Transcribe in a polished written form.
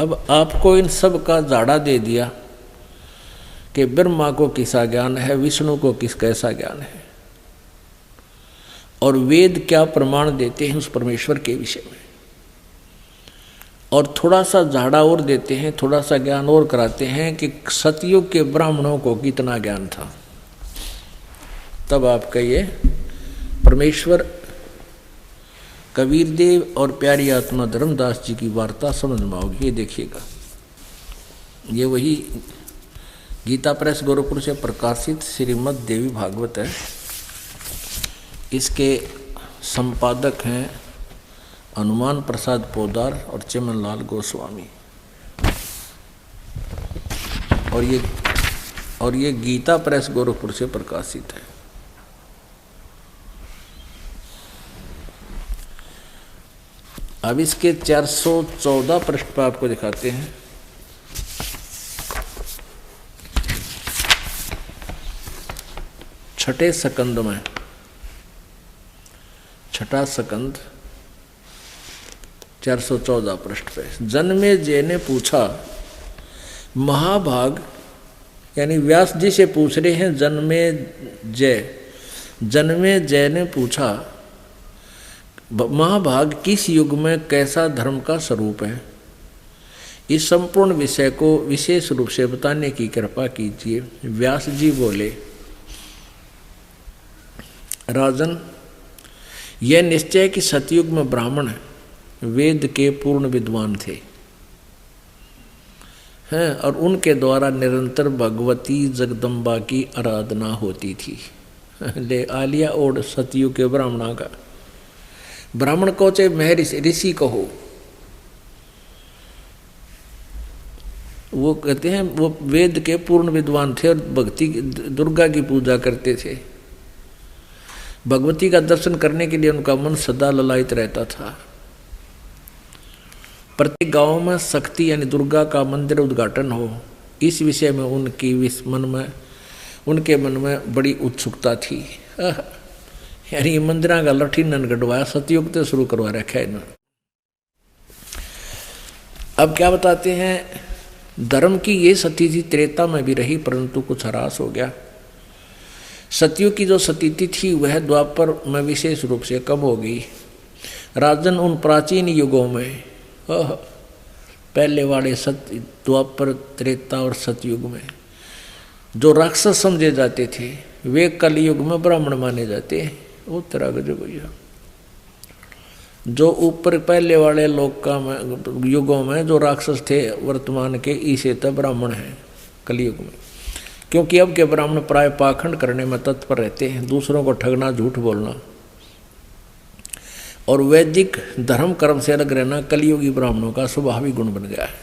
अब आपको इन सब का झाड़ा दे दिया कि ब्रह्मा को किसा ज्ञान है, विष्णु को किस कैसा ज्ञान है, और वेद क्या प्रमाण देते हैं उस परमेश्वर के विषय में, और थोड़ा सा झाड़ा और देते हैं, थोड़ा सा ज्ञान और कराते हैं कि सतयुग के ब्राह्मणों को कितना ज्ञान था। तब आप कहिए परमेश्वर कबीर देव और प्यारी आत्मा धर्मदास जी की वार्ता समझ में आओगी। ये देखिएगा, ये वही गीता प्रेस गोरखपुर से प्रकाशित श्रीमद् देवी भागवत है। इसके संपादक हैं हनुमान प्रसाद पोदार और चमन लाल गोस्वामी, और ये गीता प्रेस गोरखपुर से प्रकाशित है। अब इसके 414 पृष्ठ पर आपको दिखाते हैं। छठे सकंद में, छठा सकंद 414 पृष्ठ पे, जन्मेजय ने पूछा, महाभाग यानी व्यास जी से पूछ रहे हैं जन्मेजय ने पूछा, महाभाग किस युग में कैसा धर्म का स्वरूप है, इस संपूर्ण विषय को विशेष रूप से बताने की कृपा कीजिए। व्यास जी बोले, राजन, यह निश्चय कि सतयुग में ब्राह्मण वेद के पूर्ण विद्वान थे हैं, और उनके द्वारा निरंतर भगवती जगदम्बा की आराधना होती थी। ले आलिया ओढ़ सतयुग के ब्राह्मणा का, ब्राह्मण को चाहे महर्षि ऋषि कहो, वो कहते हैं वो वेद के पूर्ण विद्वान थे और भक्ति दुर्गा की पूजा करते थे। भगवती का दर्शन करने के लिए उनका मन सदा ललायित रहता था। प्रत्येक गांव में शक्ति यानी दुर्गा का मंदिर उद्घाटन हो, इस विषय में उनके मन में बड़ी उत्सुकता थी। यानी मंदिर का लठी नन गढ़वाया, सतयुग तो शुरू करवा रखा है इन्होंने। अब क्या बताते हैं, धर्म की ये सती थी त्रेता में भी रही, परंतु कुछ ह्रास हो गया। सतयुग की जो स्थिति थी वह द्वापर में विशेष रूप से कम हो गई। राजन, उन प्राचीन युगों में, पहले वाले द्वापर त्रेता और सतयुग में जो राक्षस समझे जाते थे, वे कलयुग में ब्राह्मण माने जाते हैं। वो तरह का जो भैया जो ऊपर पहले वाले लोग का युगों में जो राक्षस थे, वर्तमान के इसे तो ब्राह्मण हैं कलयुग में। क्योंकि अब के ब्राह्मण प्राय पाखंड करने में तत्पर रहते हैं, दूसरों को ठगना, झूठ बोलना और वैदिक धर्म कर्म से अलग रहना कलियुगी ब्राह्मणों का स्वाभाविक गुण बन गया है।